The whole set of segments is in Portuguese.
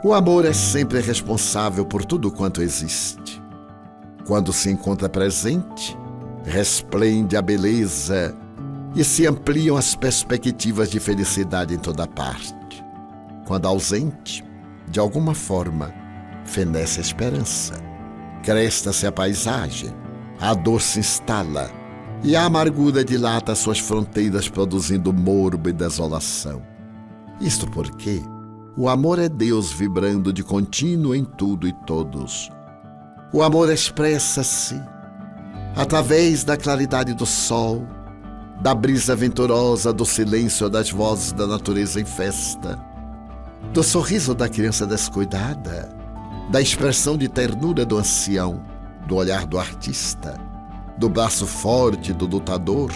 O amor é sempre responsável por tudo quanto existe. Quando se encontra presente, resplende a beleza e se ampliam as perspectivas de felicidade em toda parte. Quando ausente, de alguma forma, fenece a esperança. Cresta-se a paisagem, a dor se instala e a amargura dilata suas fronteiras, produzindo morbo e desolação. Isto porque o amor é Deus vibrando de contínuo em tudo e todos. O amor expressa-se através da claridade do sol, da brisa venturosa, do silêncio das vozes da natureza em festa, do sorriso da criança descuidada, da expressão de ternura do ancião, do olhar do artista, do braço forte do lutador,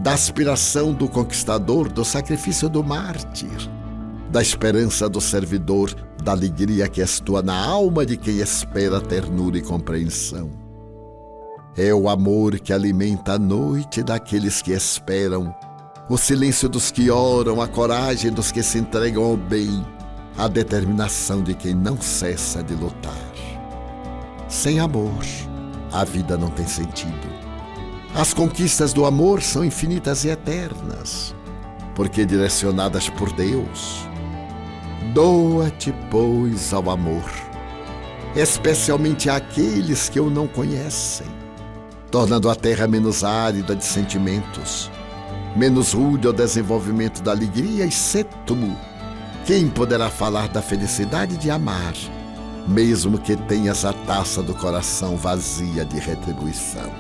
da aspiração do conquistador, do sacrifício do mártir, da esperança do servidor, da alegria que estua na alma de quem espera ternura e compreensão. É o amor que alimenta a noite daqueles que esperam, o silêncio dos que oram, a coragem dos que se entregam ao bem, a determinação de quem não cessa de lutar. Sem amor, a vida não tem sentido. As conquistas do amor são infinitas e eternas, porque direcionadas por Deus. Doa-te, pois, ao amor, especialmente àqueles que o não conhecem, tornando a terra menos árida de sentimentos, menos rude ao desenvolvimento da alegria, e sê tu quem poderá falar da felicidade de amar, mesmo que tenhas a taça do coração vazia de retribuição.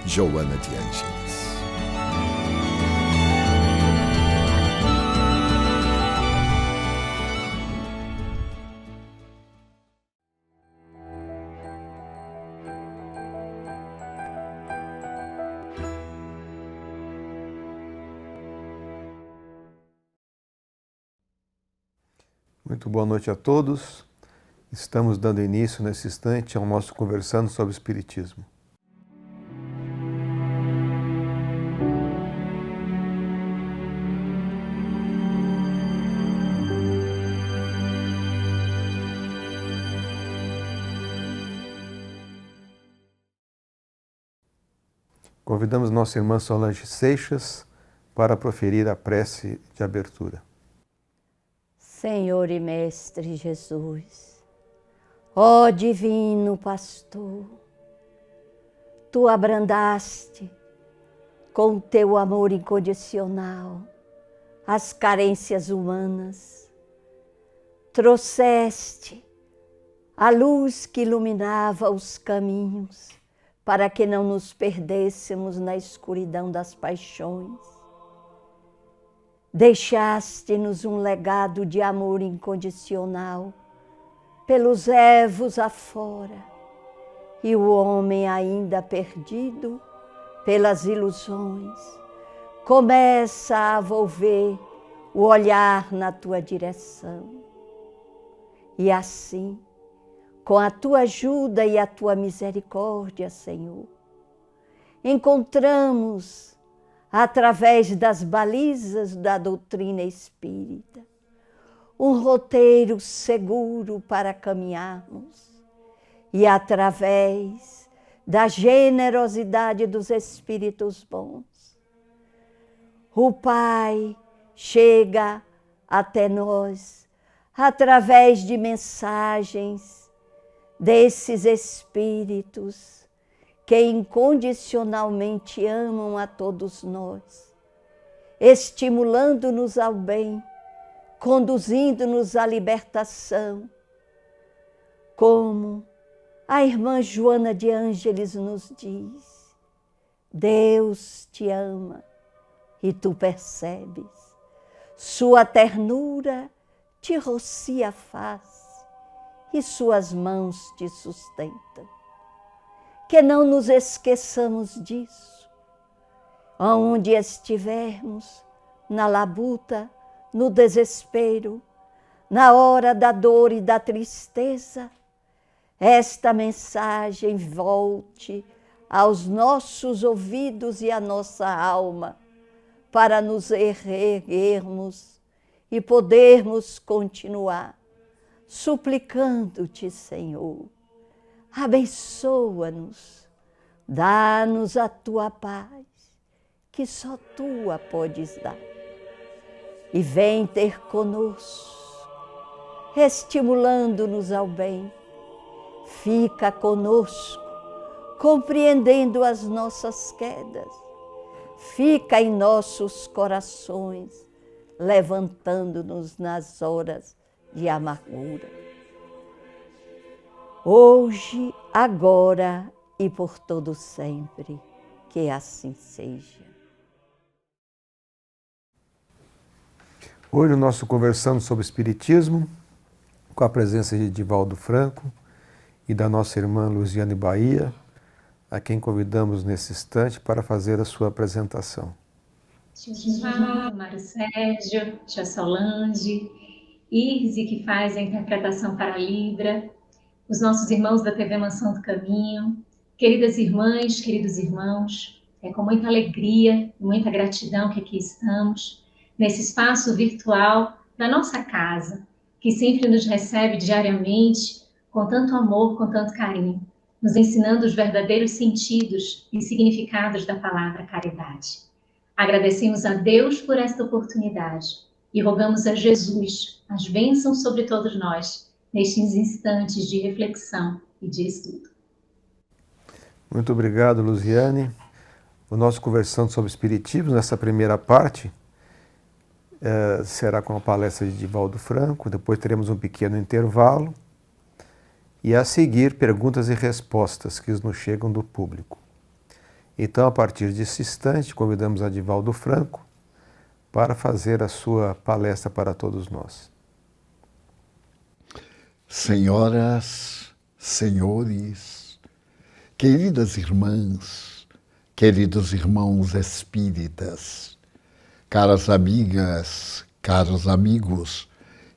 Joana de Ângeles. Muito boa noite a todos. Estamos dando início nesse instante ao nosso Conversando sobre Espiritismo. Convidamos nossa irmã Solange Seixas para proferir a prece de abertura. Senhor e Mestre Jesus, ó Divino Pastor, Tu abrandaste com o Teu amor incondicional as carências humanas, trouxeste a luz que iluminava os caminhos para que não nos perdêssemos na escuridão das paixões. Deixaste-nos um legado de amor incondicional pelos ervos afora, e o homem ainda perdido pelas ilusões começa a volver o olhar na Tua direção. E assim, com a Tua ajuda e a Tua misericórdia, Senhor, encontramos através das balizas da doutrina espírita, um roteiro seguro para caminharmos, e através da generosidade dos Espíritos bons, o Pai chega até nós através de mensagens desses Espíritos que incondicionalmente amam a todos nós, estimulando-nos ao bem, conduzindo-nos à libertação, como a irmã Joana de Ângeles nos diz: Deus te ama e tu percebes, sua ternura te rocia a face e suas mãos te sustentam. Que não nos esqueçamos disso, aonde estivermos, na labuta, no desespero, na hora da dor e da tristeza, esta mensagem volte aos nossos ouvidos e à nossa alma, para nos erguermos e podermos continuar suplicando-te, Senhor, abençoa-nos, dá-nos a tua paz, que só tu a podes dar. E vem ter conosco, estimulando-nos ao bem. Fica conosco, compreendendo as nossas quedas. Fica em nossos corações, levantando-nos nas horas de amargura. Hoje, agora e por todo sempre, que assim seja. Hoje, nós conversamos sobre Espiritismo, com a presença de Divaldo Franco e da nossa irmã Luziane Bahia, a quem convidamos nesse instante para fazer a sua apresentação. Tio Divaldo, Mário Sérgio, tia Solange, Irze, que faz a interpretação para a Libra, os nossos irmãos da TV Mansão do Caminho, queridas irmãs, queridos irmãos, é com muita alegria e muita gratidão que aqui estamos, nesse espaço virtual da nossa casa, que sempre nos recebe diariamente com tanto amor, com tanto carinho, nos ensinando os verdadeiros sentidos e significados da palavra caridade. Agradecemos a Deus por esta oportunidade e rogamos a Jesus as bênçãos sobre todos nós, nestes instantes de reflexão e de estudo. Muito obrigado, Luziane. O nosso Conversando sobre Espiritismo, nessa primeira parte, será com a palestra de Divaldo Franco, depois teremos um pequeno intervalo e a seguir perguntas e respostas que nos chegam do público. Então, a partir desse instante, convidamos a Divaldo Franco para fazer a sua palestra para todos nós. Senhoras, senhores, queridas irmãs, queridos irmãos espíritas, caras amigas, caros amigos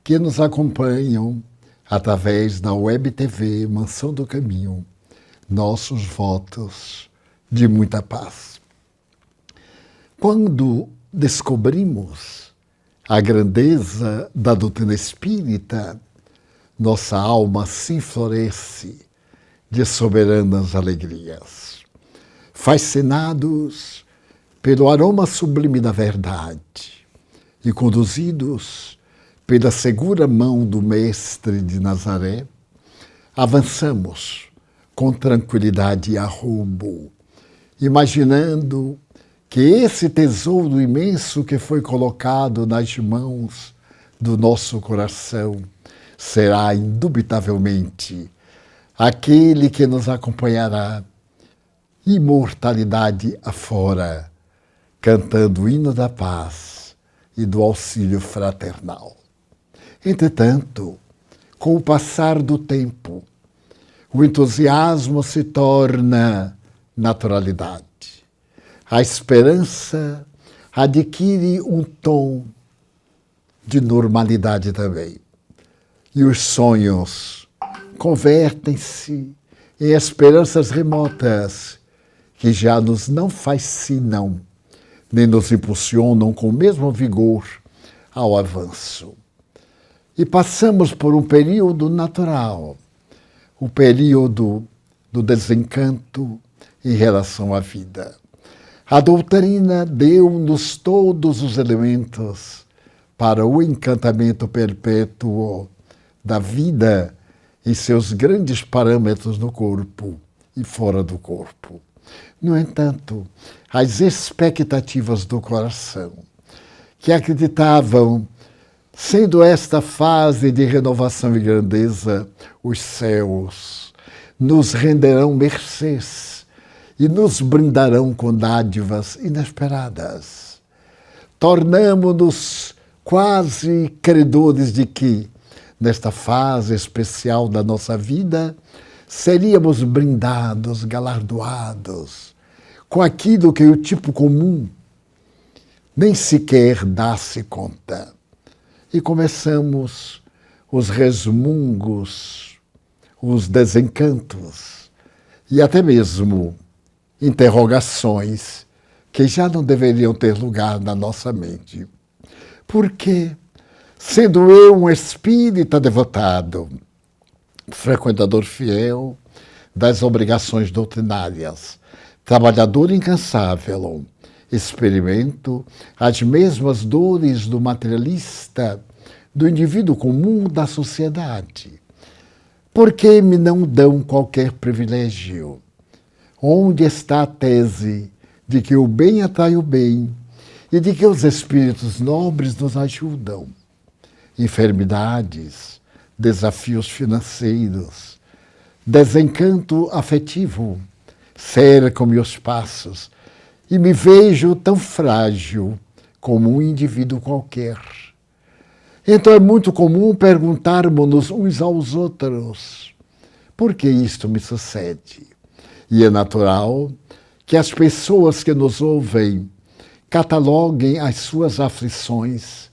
que nos acompanham através da Web TV Mansão do Caminho, nossos votos de muita paz. Quando descobrimos a grandeza da doutrina espírita, nossa alma se floresce de soberanas alegrias. Fascinados pelo aroma sublime da verdade e conduzidos pela segura mão do Mestre de Nazaré, avançamos com tranquilidade e arrobo, imaginando que esse tesouro imenso que foi colocado nas mãos do nosso coração será indubitavelmente aquele que nos acompanhará imortalidade afora, cantando o hino da paz e do auxílio fraternal. Entretanto, com o passar do tempo, o entusiasmo se torna naturalidade. A esperança adquire um tom de normalidade também. E os sonhos convertem-se em esperanças remotas que já nos não fascinam, nem nos impulsionam com o mesmo vigor ao avanço. E passamos por um período natural, o período do desencanto em relação à vida. A doutrina deu-nos todos os elementos para o encantamento perpétuo da vida em seus grandes parâmetros no corpo e fora do corpo. No entanto, as expectativas do coração, que acreditavam, sendo esta fase de renovação e grandeza, os céus nos renderão mercês e nos brindarão com dádivas inesperadas. Tornamo-nos quase credores de que, nesta fase especial da nossa vida, seríamos brindados, galardoados, com aquilo que o tipo comum nem sequer dá-se conta. E começamos os resmungos, os desencantos e até mesmo interrogações que já não deveriam ter lugar na nossa mente. Por que Sendo eu um espírita devotado, frequentador fiel das obrigações doutrinárias, trabalhador incansável, experimento as mesmas dores do materialista, do indivíduo comum da sociedade. Por que me não dão qualquer privilégio? Onde está a tese de que o bem atrai o bem e de que os espíritos nobres nos ajudam? Enfermidades, desafios financeiros, desencanto afetivo cercam-me os passos e me vejo tão frágil como um indivíduo qualquer. Então é muito comum perguntarmos uns aos outros: por que isto me sucede? E é natural que as pessoas que nos ouvem cataloguem as suas aflições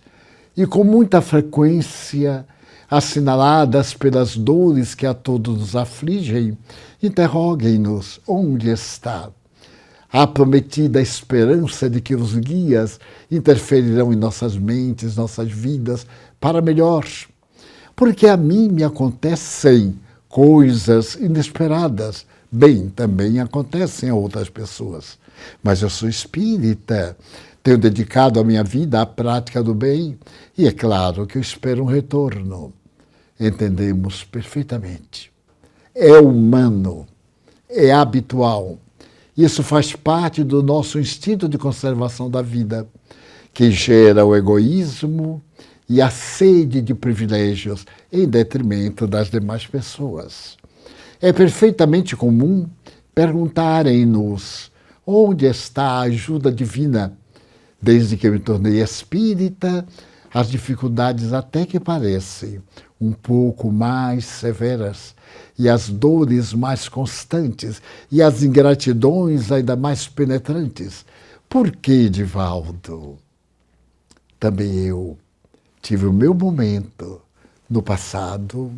e, com muita frequência, assinaladas pelas dores que a todos nos afligem, interroguem-nos: onde está a prometida esperança de que os guias interferirão em nossas mentes, nossas vidas, para melhor? Porque a mim me acontecem coisas inesperadas. Bem, também acontecem a outras pessoas. Mas eu sou espírita, tenho dedicado a minha vida à prática do bem e é claro que eu espero um retorno. Entendemos perfeitamente. É humano, é habitual. Isso faz parte do nosso instinto de conservação da vida, que gera o egoísmo e a sede de privilégios em detrimento das demais pessoas. É perfeitamente comum perguntarem-nos onde está a ajuda divina. Desde que eu me tornei espírita, as dificuldades até que parecem um pouco mais severas, e as dores mais constantes, e as ingratidões ainda mais penetrantes. Por que, Divaldo? Também eu tive o meu momento no passado,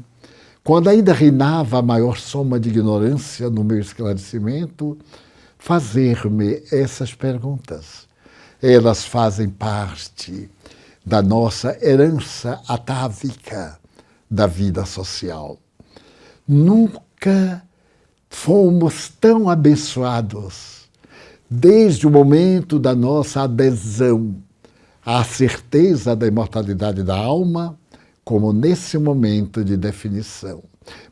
quando ainda reinava a maior soma de ignorância no meu esclarecimento, fazer-me essas perguntas. Elas fazem parte da nossa herança atávica da vida social. Nunca fomos tão abençoados desde o momento da nossa adesão à certeza da imortalidade da alma, como nesse momento de definição.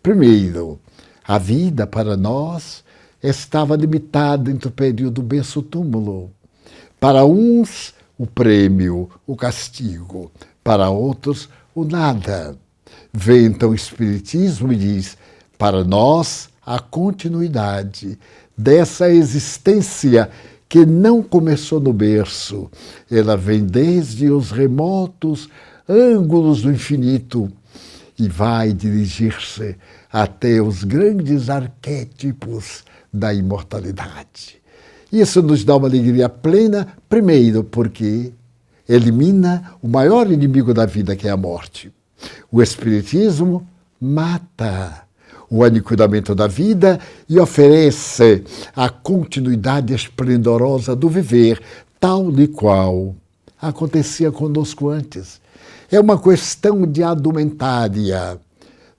Primeiro, a vida para nós estava limitada entre o período berço-túmulo. Para uns, o prêmio, o castigo. Para outros, o nada. Vem então o Espiritismo e diz: para nós, a continuidade dessa existência que não começou no berço. Ela vem desde os remotos ângulos do infinito e vai dirigir-se até os grandes arquétipos da imortalidade. Isso nos dá uma alegria plena, primeiro porque elimina o maior inimigo da vida, que é a morte. O Espiritismo mata o aniquilamento da vida e oferece a continuidade esplendorosa do viver, tal e qual acontecia conosco antes. É uma questão de indumentária.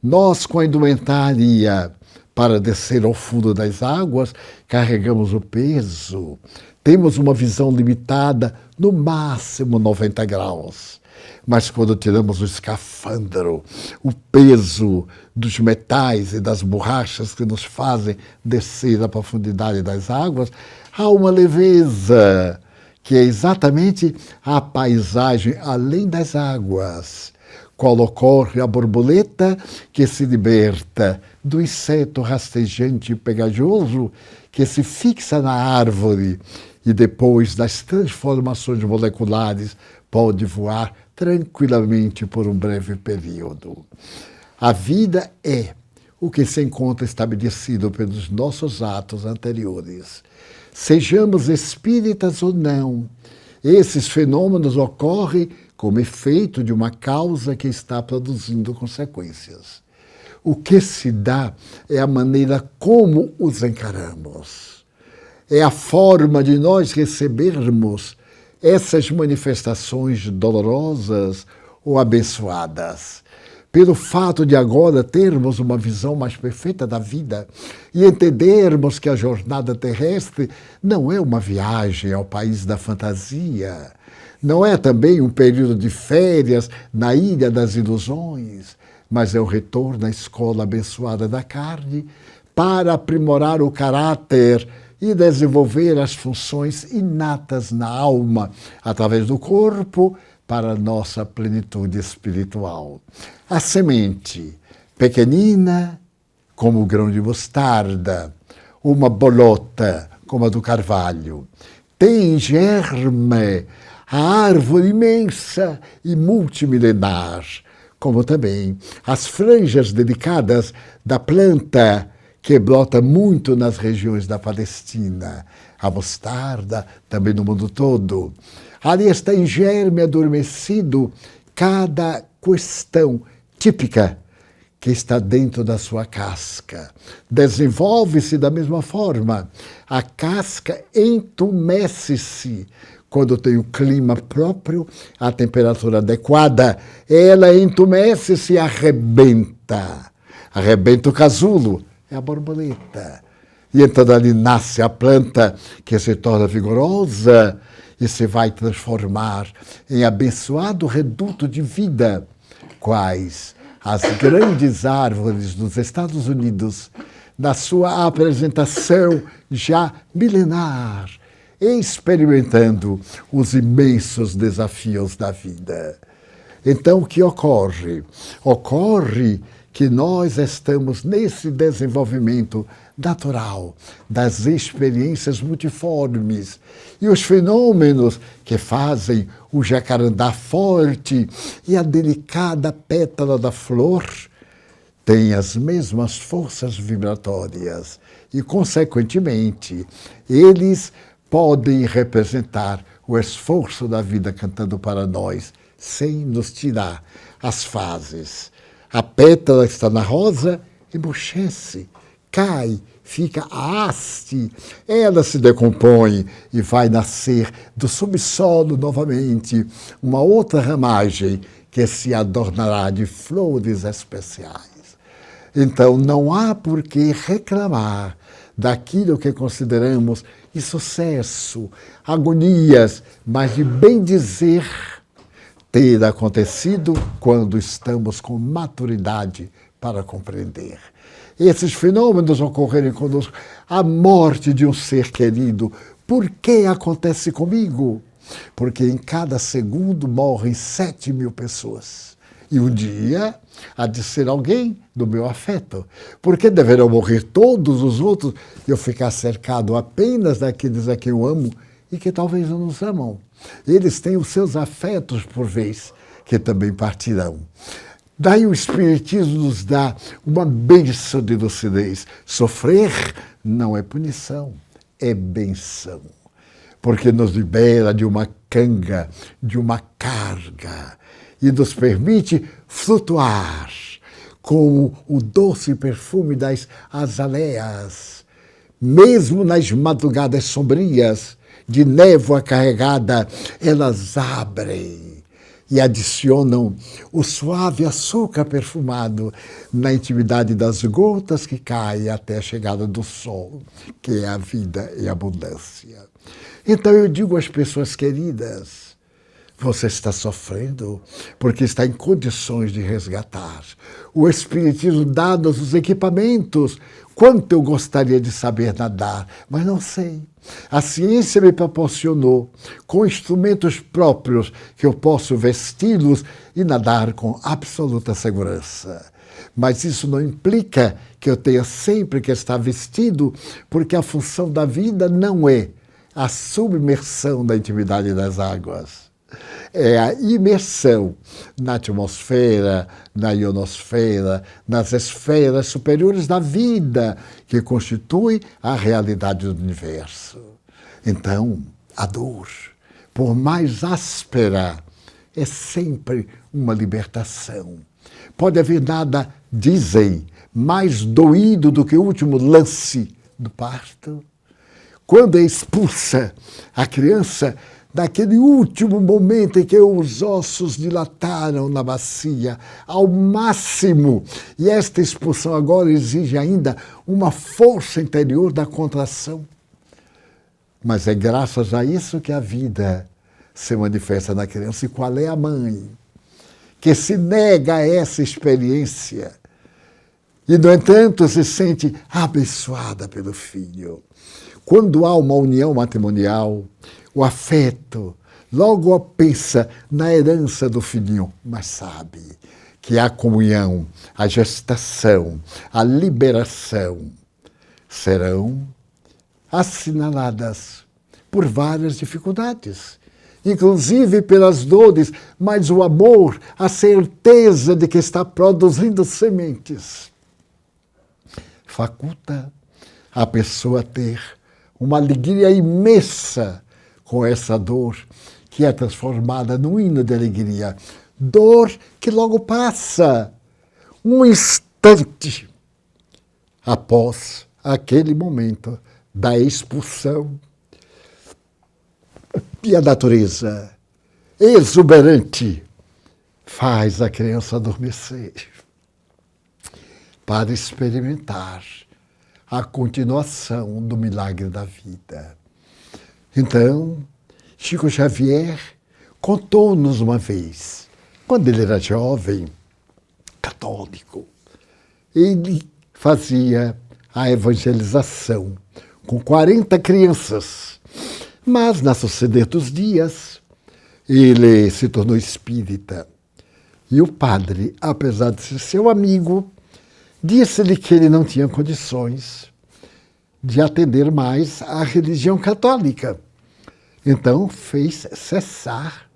Nós, com a indumentária, para descer ao fundo das águas, carregamos o peso. Temos uma visão limitada, no máximo 90 graus. Mas quando tiramos o escafandro, o peso dos metais e das borrachas que nos fazem descer à profundidade das águas, há uma leveza, que é exatamente a paisagem além das águas. Qual ocorre a borboleta que se liberta do inseto rastejante e pegajoso que se fixa na árvore e depois das transformações moleculares pode voar tranquilamente por um breve período. A vida é o que se encontra estabelecido pelos nossos atos anteriores. Sejamos espíritas ou não, esses fenômenos ocorrem como efeito de uma causa que está produzindo consequências. O que se dá é a maneira como os encaramos. É a forma de nós recebermos essas manifestações dolorosas ou abençoadas. Pelo fato de agora termos uma visão mais perfeita da vida e entendermos que a jornada terrestre não é uma viagem ao país da fantasia, não é também um período de férias na ilha das ilusões, mas é o retorno à escola abençoada da carne para aprimorar o caráter e desenvolver as funções inatas na alma através do corpo, para a nossa plenitude espiritual. A semente, pequenina como o grão de mostarda, uma bolota como a do carvalho, tem em germe a árvore imensa e multimilenar, como também as franjas delicadas da planta que brota muito nas regiões da Palestina, a mostarda também no mundo todo. Ali está em germe adormecido cada questão típica que está dentro da sua casca. Desenvolve-se da mesma forma. A casca entumece-se quando tem o clima próprio, a temperatura adequada. Ela entumece-se e arrebenta. Arrebenta o casulo, é a borboleta. E então ali nasce a planta que se torna vigorosa e se vai transformar em abençoado reduto de vida, quais as grandes árvores dos Estados Unidos, na sua apresentação já milenar, experimentando os imensos desafios da vida. Então, o que ocorre? Ocorre que nós estamos nesse desenvolvimento natural das experiências multiformes e os fenômenos que fazem o jacarandá forte e a delicada pétala da flor têm as mesmas forças vibratórias e, consequentemente, eles podem representar o esforço da vida cantando para nós, sem nos tirar as fases. A pétala está na rosa, emborrece, cai, fica a haste, ela se decompõe e vai nascer do subsolo novamente uma outra ramagem que se adornará de flores especiais. Então não há por que reclamar daquilo que consideramos insucesso, agonias, mas de bem dizer ter acontecido quando estamos com maturidade para compreender. Esses fenômenos ocorrerem conosco, a morte de um ser querido, por que acontece comigo? Porque em cada segundo morrem 7.000 pessoas. E um dia há de ser alguém do meu afeto. Por que deverão morrer todos os outros e eu ficar cercado apenas daqueles a quem eu amo e que talvez não nos amam? Eles têm os seus afetos por vez, que também partirão. Daí o Espiritismo nos dá uma bênção de lucidez. Sofrer não é punição, é benção. Porque nos libera de uma canga, de uma carga, e nos permite flutuar com o doce perfume das azaleias, mesmo nas madrugadas sombrias, de névoa carregada, elas abrem e adicionam o suave açúcar perfumado na intimidade das gotas que caem até a chegada do sol, que é a vida e a abundância. Então eu digo às pessoas queridas, você está sofrendo porque está em condições de resgatar. O Espiritismo dá-nos os equipamentos. Quanto eu gostaria de saber nadar, mas não sei. A ciência me proporcionou com instrumentos próprios que eu posso vesti-los e nadar com absoluta segurança. Mas isso não implica que eu tenha sempre que estar vestido, porque a função da vida não é a submersão da intimidade das águas. É a imersão na atmosfera, na ionosfera, nas esferas superiores da vida, que constitui a realidade do universo. Então, a dor, por mais áspera, é sempre uma libertação. Pode haver nada, dizem, mais doído do que o último lance do parto. Quando é expulsa a criança, naquele último momento em que os ossos dilataram na bacia ao máximo. E esta expulsão agora exige ainda uma força interior da contração. Mas é graças a isso que a vida se manifesta na criança. E qual é a mãe que se nega a essa experiência e, no entanto, se sente abençoada pelo filho? Quando há uma união matrimonial, o afeto logo pensa na herança do filhinho, mas sabe que a comunhão, a gestação, a liberação serão assinaladas por várias dificuldades, inclusive pelas dores, mas o amor, a certeza de que está produzindo sementes, faculta a pessoa ter uma alegria imensa com essa dor, que é transformada num hino de alegria. Dor que logo passa, um instante após aquele momento da expulsão. E a natureza exuberante faz a criança adormecer para experimentar a continuação do milagre da vida. Então, Chico Xavier contou-nos uma vez, quando ele era jovem, católico, ele fazia a evangelização com 40 crianças. Mas, na suceder dos dias, ele se tornou espírita. E o padre, apesar de ser seu amigo, disse-lhe que ele não tinha condições de atender mais à religião católica. Então, fez cessar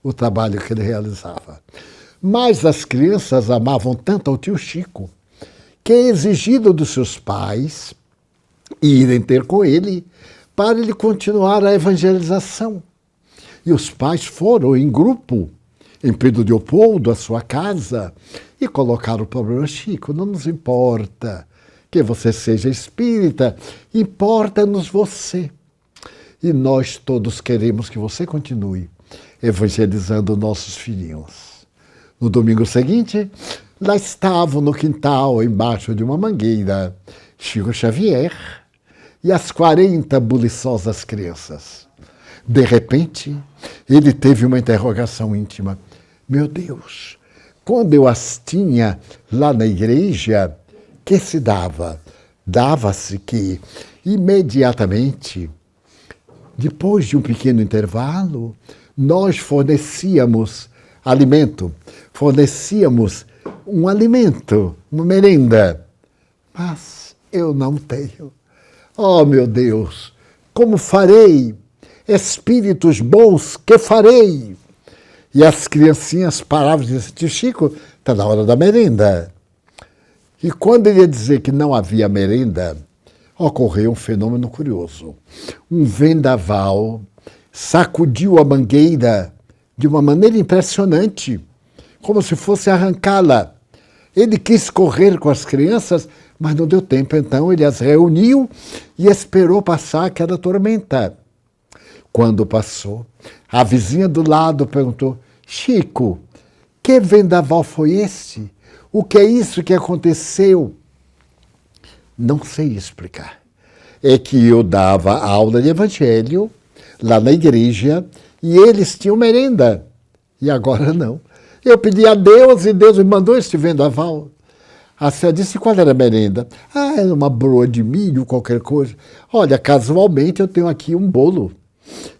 o trabalho que ele realizava. Mas as crianças amavam tanto ao tio Chico que exigiram dos seus pais irem ter com ele para ele continuar a evangelização. E os pais foram em grupo, em Pedro Leopoldo, à sua casa, e colocaram o problema: Chico, não nos importa que você seja espírita, importa-nos você. E nós todos queremos que você continue evangelizando nossos filhinhos. No domingo seguinte, lá estavam no quintal, embaixo de uma mangueira, Chico Xavier e as 40 buliçosas crianças. De repente, ele teve uma interrogação íntima. Meu Deus, quando eu as tinha lá na igreja, que se dava? Dava-se que, imediatamente, depois de um pequeno intervalo, nós fornecíamos alimento, fornecíamos um alimento, uma merenda. Mas eu não tenho. Oh, meu Deus, como farei? Espíritos bons, que farei? E as criancinhas paravam e diziam: tio Chico, está na hora da merenda. E quando ele ia dizer que não havia merenda, ocorreu um fenômeno curioso. Um vendaval sacudiu a mangueira de uma maneira impressionante, como se fosse arrancá-la. Ele quis correr com as crianças, mas não deu tempo. Então ele as reuniu e esperou passar aquela tormenta. Quando passou, a vizinha do lado perguntou: Chico, que vendaval foi esse? O que é isso que aconteceu? Não sei explicar. É que eu dava aula de evangelho lá na igreja e eles tinham merenda. E agora não. Eu pedi a Deus e Deus me mandou este vendaval. A senhora disse: qual era a merenda? Ah, era uma broa de milho, qualquer coisa. Olha, casualmente eu tenho aqui um bolo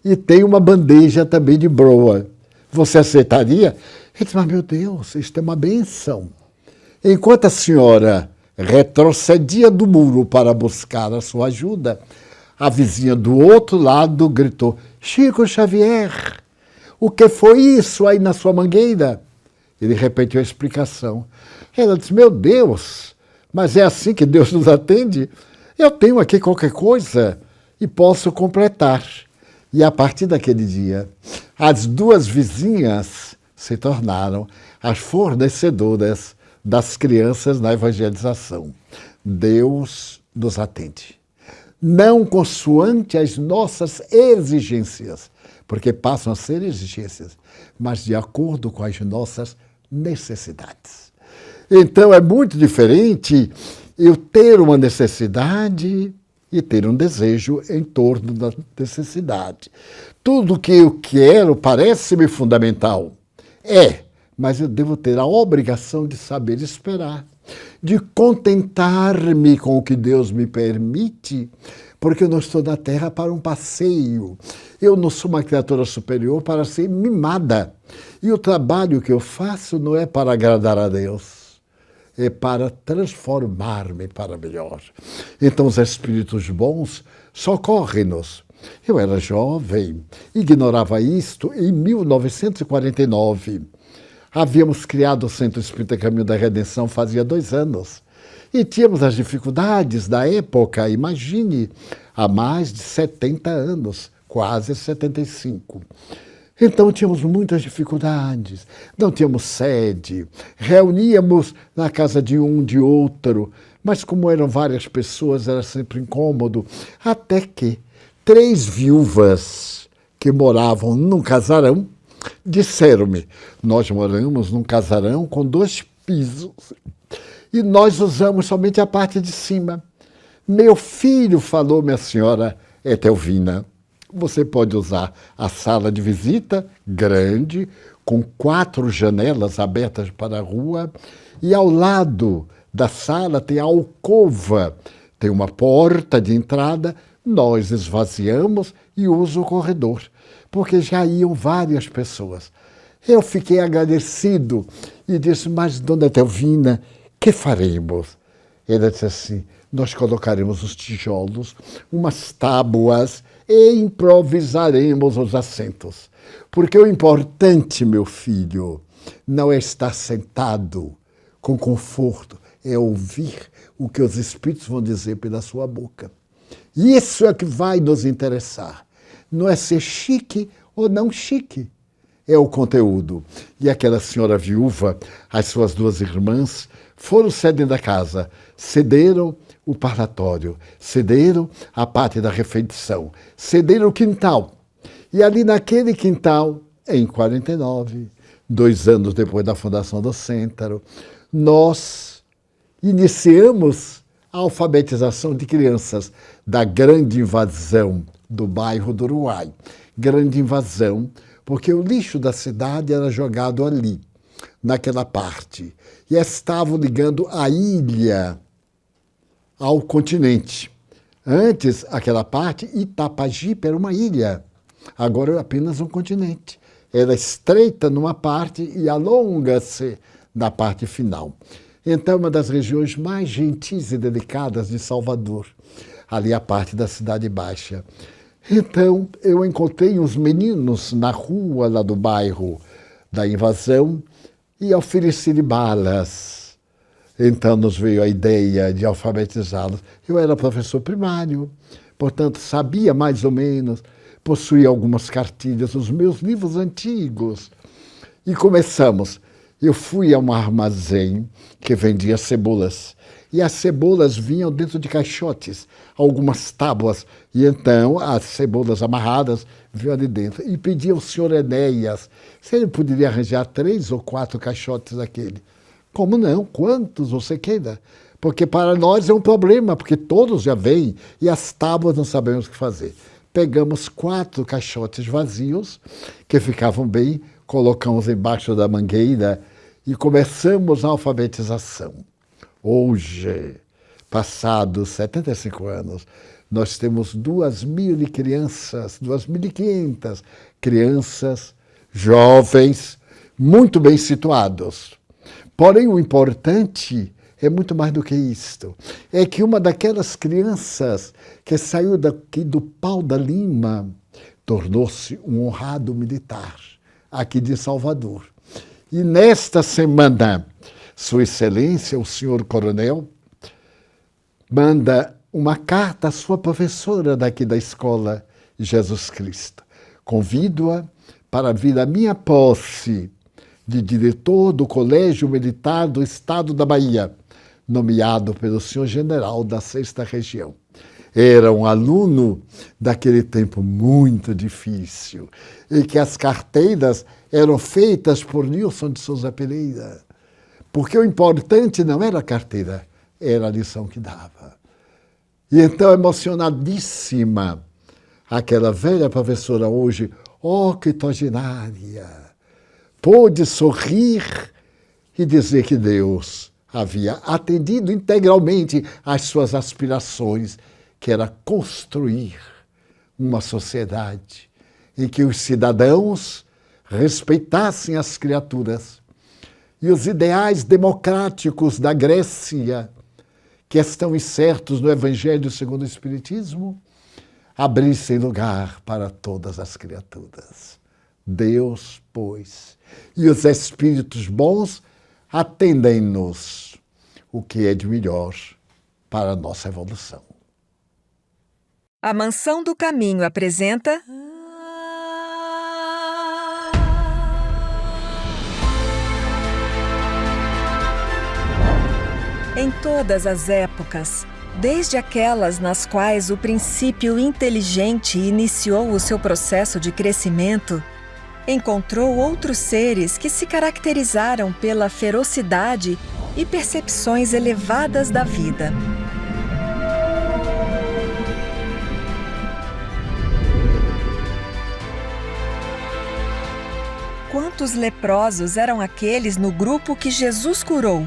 e tenho uma bandeja também de broa. Você aceitaria? Ele disse: mas meu Deus, isto é uma benção. Enquanto a senhora retrocedia do muro para buscar a sua ajuda, a vizinha do outro lado gritou: Chico Xavier, o que foi isso aí na sua mangueira? Ele repetiu a explicação. Ela disse: meu Deus, mas é assim que Deus nos atende? Eu tenho aqui qualquer coisa e posso completar. E a partir daquele dia, as duas vizinhas se tornaram as fornecedoras das crianças na evangelização. Deus nos atende. não consoante as nossas exigências, porque passam a ser exigências, mas de acordo com as nossas necessidades. Então é muito diferente eu ter uma necessidade e ter um desejo em torno da necessidade. Tudo que eu quero parece-me fundamental. Mas eu devo ter a obrigação de saber esperar, de contentar-me com o que Deus me permite, porque eu não estou na Terra para um passeio. Eu não sou uma criatura superior para ser mimada. E o trabalho que eu faço não é para agradar a Deus, é para transformar-me para melhor. Então os espíritos bons socorrem-nos. Eu era jovem, ignorava isto em 1949. Havíamos criado o Centro Espírita Caminho da Redenção fazia 2 anos. E tínhamos as dificuldades da época, imagine, há mais de 70 anos, quase 75. Então tínhamos muitas dificuldades, não tínhamos sede, reuníamos na casa de um, de outro, mas como eram várias pessoas, era sempre incômodo, até que 3 viúvas que moravam num casarão disseram-me: nós moramos num casarão com 2 pisos e nós usamos somente a parte de cima. Meu filho falou, minha senhora Etelvina, você pode usar a sala de visita, grande, com 4 janelas abertas para a rua, e ao lado da sala tem a alcova, tem uma porta de entrada, nós esvaziamos e usa o corredor, porque já iam várias pessoas. Eu fiquei agradecido e disse: mas, dona Etelvina, que faremos? Ela disse assim: nós colocaremos os tijolos, umas tábuas e improvisaremos os assentos. Porque o importante, meu filho, não é estar sentado com conforto, é ouvir o que os espíritos vão dizer pela sua boca. Isso é que vai nos interessar. Não é ser chique ou não chique, é o conteúdo. E aquela senhora viúva, as suas 2 irmãs, foram cedendo a casa, cederam o parlatório, cederam a parte da refeição, cederam o quintal. E ali naquele quintal, em 49, 2 anos depois da fundação do Centro, nós iniciamos a alfabetização de crianças da grande invasão do bairro do Uruguai. Grande invasão, porque o lixo da cidade era jogado ali, naquela parte, e estavam ligando a ilha ao continente. Antes, aquela parte, Itapajipe, era uma ilha, agora é apenas um continente. Era estreita numa parte e alonga-se na parte final. Então, uma das regiões mais gentis e delicadas de Salvador, ali a parte da Cidade Baixa. Então, eu encontrei uns meninos na rua lá do bairro da invasão e ofereci-lhe balas. Então, nos veio a ideia de alfabetizá-los. Eu era professor primário, portanto, sabia mais ou menos, possuía algumas cartilhas, os meus livros antigos. E começamos. Eu fui a um armazém que vendia cebolas. E as cebolas vinham dentro de caixotes, algumas tábuas. E então as cebolas amarradas vinham ali dentro. E pedi ao senhor Enéas se ele poderia arranjar 3 ou 4 caixotes daquele. Como não? Quantos você queira? Porque para nós é um problema, porque todos já vêm e as tábuas não sabemos o que fazer. Pegamos 4 caixotes vazios, que ficavam bem, colocamos embaixo da mangueira e começamos a alfabetização. Hoje, passados 75 anos, nós temos 2.000 crianças, 2.500 crianças, jovens, muito bem situados. Porém, o importante é muito mais do que isto. É que uma daquelas crianças que saiu daqui do Pau da Lima tornou-se um honrado militar aqui de Salvador. E nesta semana, Sua Excelência, o senhor coronel, manda uma carta à sua professora daqui da Escola Jesus Cristo. Convido-a para vir à minha posse de diretor do Colégio Militar do Estado da Bahia, nomeado pelo senhor general da 6ª Região. era um aluno daquele tempo muito difícil e que as carteiras eram feitas por Nilson de Souza Pereira. Porque o importante não era a carteira, era a lição que dava. E então, emocionadíssima, aquela velha professora hoje, octogenária, pôde sorrir e dizer que Deus havia atendido integralmente às suas aspirações, que era construir uma sociedade em que os cidadãos respeitassem as criaturas e os ideais democráticos da Grécia, que estão incertos no Evangelho segundo o Espiritismo, abrissem lugar para todas as criaturas. Deus, pois, e os espíritos bons atendem-nos o que é de melhor para a nossa evolução. A Mansão do Caminho apresenta... Em todas as épocas, desde aquelas nas quais o princípio inteligente iniciou o seu processo de crescimento, encontrou outros seres que se caracterizaram pela ferocidade e percepções elevadas da vida. Quantos leprosos eram aqueles no grupo que Jesus curou?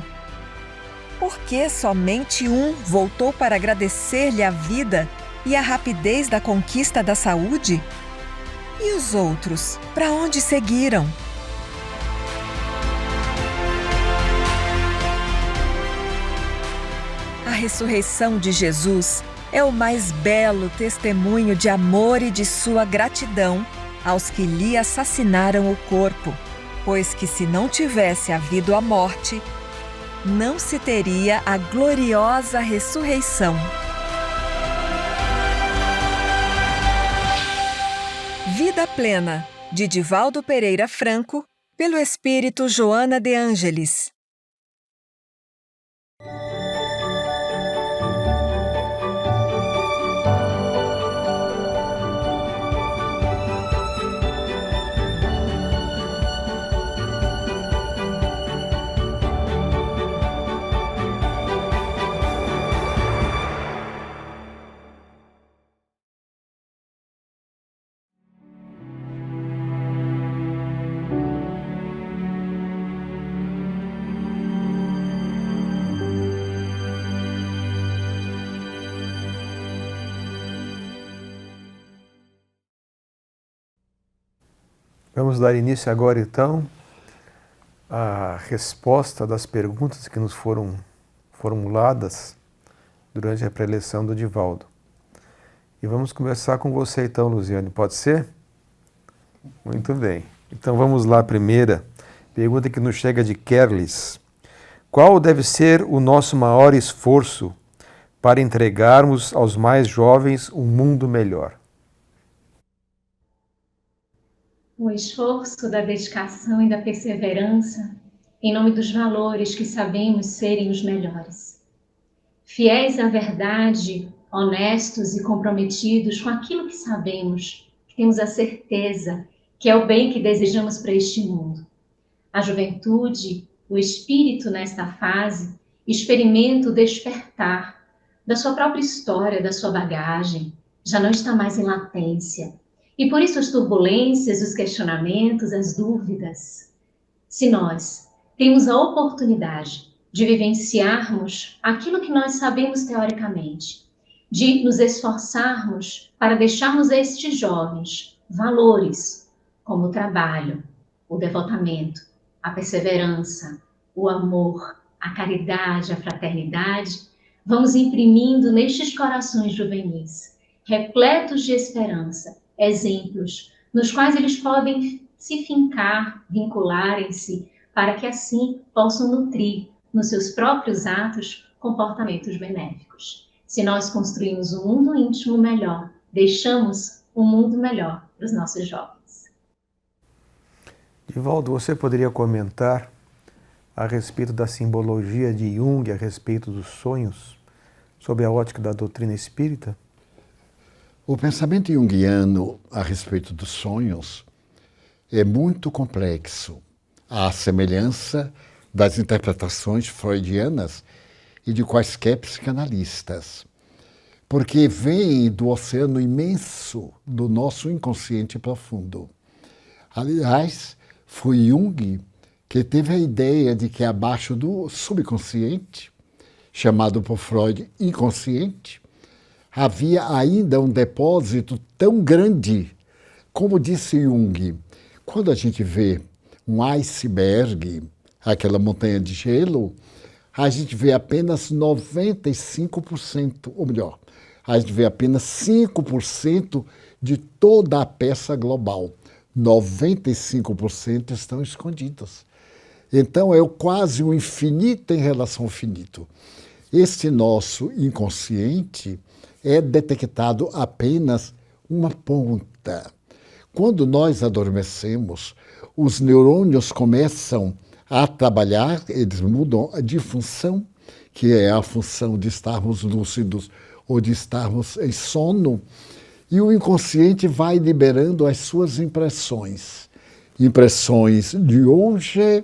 Por que somente um voltou para agradecer-lhe a vida e a rapidez da conquista da saúde? E os outros, para onde seguiram? A ressurreição de Jesus é o mais belo testemunho de amor e de sua gratidão aos que lhe assassinaram o corpo, pois que se não tivesse havido a morte, não se teria a gloriosa ressurreição. Vida Plena, de Divaldo Pereira Franco, pelo espírito Joana de Ângelis. Vamos dar início agora, então, à resposta das perguntas que nos foram formuladas durante a preleção do Divaldo. E vamos começar com você, então, Luziane, pode ser? Muito bem. Então vamos lá, a primeira pergunta que nos chega de Kerlis. Qual deve ser o nosso maior esforço para entregarmos aos mais jovens um mundo melhor? O esforço da dedicação e da perseverança em nome dos valores que sabemos serem os melhores. Fiéis à verdade, honestos e comprometidos com aquilo que sabemos, que temos a certeza que é o bem que desejamos para este mundo. A juventude, o espírito nesta fase, experimenta o despertar da sua própria história, da sua bagagem, já não está mais em latência. E por isso as turbulências, os questionamentos, as dúvidas. Se nós temos a oportunidade de vivenciarmos aquilo que nós sabemos teoricamente, de nos esforçarmos para deixarmos a estes jovens valores como o trabalho, o devotamento, a perseverança, o amor, a caridade, a fraternidade, vamos imprimindo nestes corações juvenis, repletos de esperança, exemplos nos quais eles podem se fincar, vincularem-se, para que assim possam nutrir nos seus próprios atos comportamentos benéficos. Se nós construímos um mundo íntimo melhor, deixamos um mundo melhor para os nossos jovens. Divaldo, você poderia comentar a respeito da simbologia de Jung, a respeito dos sonhos, sob a ótica da doutrina espírita? O pensamento junguiano a respeito dos sonhos é muito complexo, à semelhança das interpretações freudianas e de quaisquer psicanalistas, porque vem do oceano imenso do nosso inconsciente profundo. Aliás, foi Jung que teve a ideia de que abaixo do subconsciente, chamado por Freud inconsciente, havia ainda um depósito tão grande. Como disse Jung, quando a gente vê um iceberg, aquela montanha de gelo, a gente vê apenas 95%, ou melhor, a gente vê apenas 5% de toda a peça global. 95% estão escondidos. Então, é quase o infinito em relação ao finito. Este nosso inconsciente é detectado apenas uma ponta. Quando nós adormecemos, os neurônios começam a trabalhar, eles mudam de função, que é a função de estarmos lúcidos ou de estarmos em sono, e o inconsciente vai liberando as suas impressões. Impressões de hoje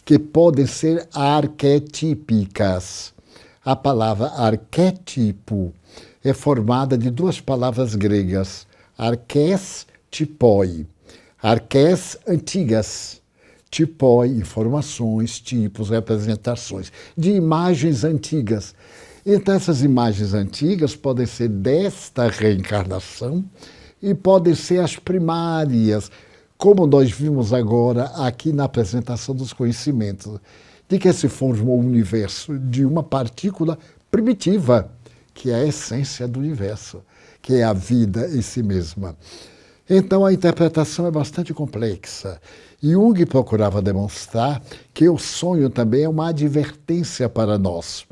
que podem ser arquetípicas. A palavra arquétipo é formada de duas palavras gregas, arqués, tipoi. Arqués, antigas. Tipoi, informações, tipos, representações, de imagens antigas. Então, essas imagens antigas podem ser desta reencarnação e podem ser as primárias, como nós vimos agora aqui na apresentação dos conhecimentos, de que se formou o universo de uma partícula primitiva, que é a essência do universo, que é a vida em si mesma. Então, a interpretação é bastante complexa. Jung procurava demonstrar que o sonho também é uma advertência para nós.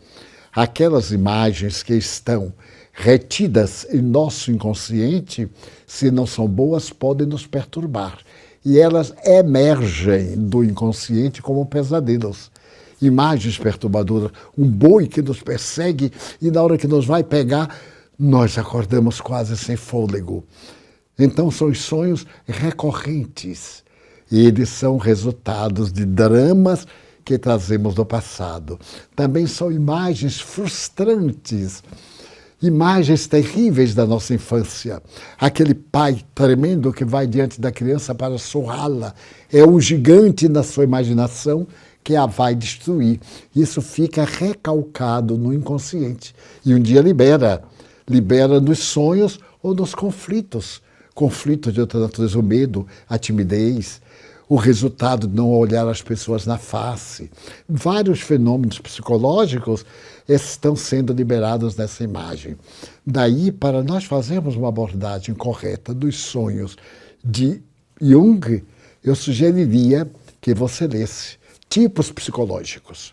Aquelas imagens que estão retidas em nosso inconsciente, se não são boas, podem nos perturbar. E elas emergem do inconsciente como pesadelos. Imagens perturbadoras, um boi que nos persegue e na hora que nos vai pegar, nós acordamos quase sem fôlego. Então são os sonhos recorrentes. E eles são resultados de dramas que trazemos do passado. Também são imagens frustrantes, imagens terríveis da nossa infância. Aquele pai tremendo que vai diante da criança para surrá-la. É um gigante na sua imaginação que a vai destruir. Isso fica recalcado no inconsciente. E um dia libera nos sonhos ou nos conflitos. Conflitos de outra natureza, o medo, a timidez, o resultado de não olhar as pessoas na face. Vários fenômenos psicológicos estão sendo liberados nessa imagem. Daí, para nós fazermos uma abordagem correta dos sonhos de Jung, eu sugeriria que você lesse tipos psicológicos.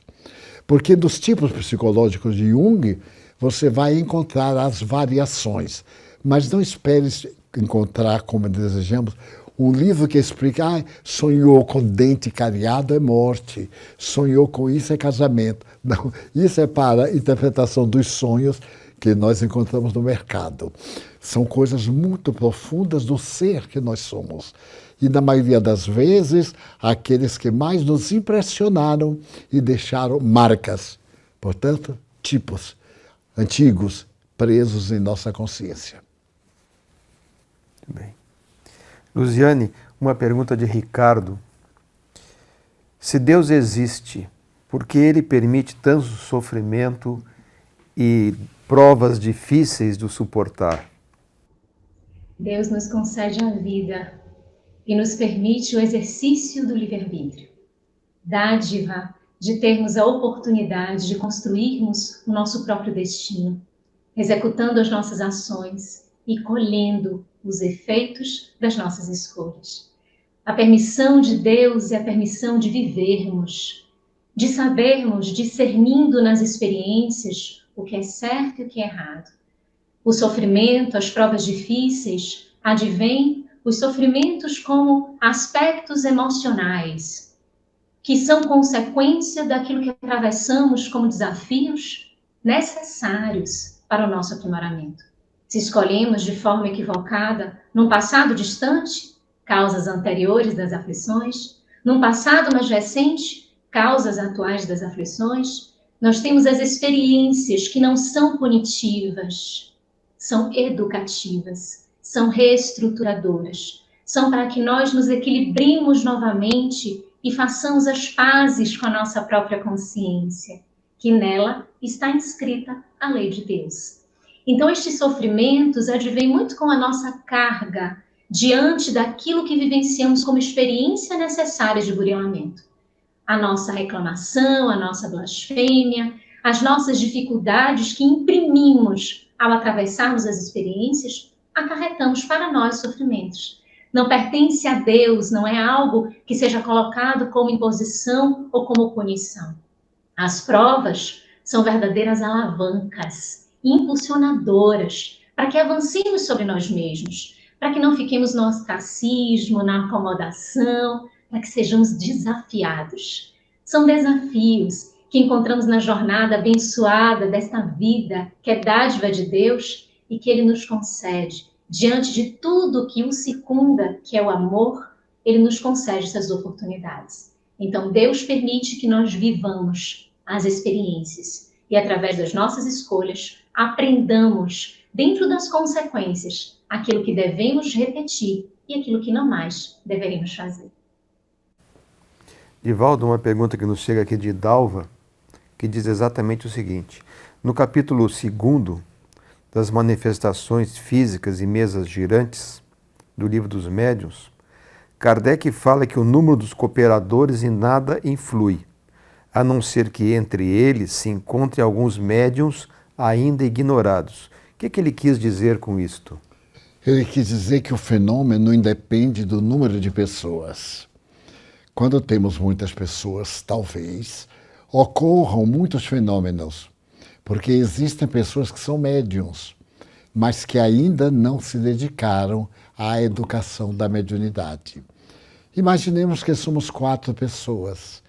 Porque dos tipos psicológicos de Jung, você vai encontrar as variações. Mas não espere encontrar, como desejamos, um livro que explica, sonhou com dente cariado é morte, sonhou com isso é casamento. Não, isso é para a interpretação dos sonhos que nós encontramos no mercado. São coisas muito profundas do ser que nós somos. E, na maioria das vezes, aqueles que mais nos impressionaram e deixaram marcas. Portanto, tipos antigos presos em nossa consciência. Muito bem. Luziane, uma pergunta de Ricardo. Se Deus existe, por que Ele permite tanto sofrimento e provas difíceis de suportar? Deus nos concede a vida e nos permite o exercício do livre-arbítrio. Dádiva de termos a oportunidade de construirmos o nosso próprio destino, executando as nossas ações e colhendo os efeitos das nossas escolhas. A permissão de Deus é a permissão de vivermos, de sabermos, discernindo nas experiências o que é certo e o que é errado. O sofrimento, as provas difíceis, advém os sofrimentos como aspectos emocionais, que são consequência daquilo que atravessamos como desafios necessários para o nosso aprimoramento. Se escolhemos de forma equivocada, num passado distante, causas anteriores das aflições, num passado mais recente, causas atuais das aflições, nós temos as experiências que não são punitivas, são educativas, são reestruturadoras, são para que nós nos equilibremos novamente e façamos as pazes com a nossa própria consciência, que nela está inscrita a lei de Deus. Então, estes sofrimentos advêm muito com a nossa carga diante daquilo que vivenciamos como experiência necessária de burilamento. A nossa reclamação, a nossa blasfêmia, as nossas dificuldades que imprimimos ao atravessarmos as experiências, acarretamos para nós sofrimentos. Não pertence a Deus, não é algo que seja colocado como imposição ou como punição. As provas são verdadeiras alavancas, impulsionadoras, para que avancemos sobre nós mesmos, para que não fiquemos no ostracismo, na acomodação, para que sejamos desafiados. São desafios que encontramos na jornada abençoada desta vida, que é dádiva de Deus e que Ele nos concede. Diante de tudo que o circunda, que é o amor, Ele nos concede essas oportunidades. Então, Deus permite que nós vivamos as experiências e, através das nossas escolhas, aprendamos, dentro das consequências, aquilo que devemos repetir e aquilo que não mais deveríamos fazer. Divaldo, uma pergunta que nos chega aqui de Dalva, que diz exatamente o seguinte: no capítulo 2 das manifestações físicas e mesas girantes do Livro dos Médiuns, Kardec fala que o número dos cooperadores em nada influi, a não ser que entre eles se encontrem alguns médiuns ainda ignorados. O que ele quis dizer com isto? Ele quis dizer que o fenômeno independe do número de pessoas. Quando temos muitas pessoas, talvez ocorram muitos fenômenos, porque existem pessoas que são médiuns, mas que ainda não se dedicaram à educação da mediunidade. Imaginemos que somos 4 pessoas.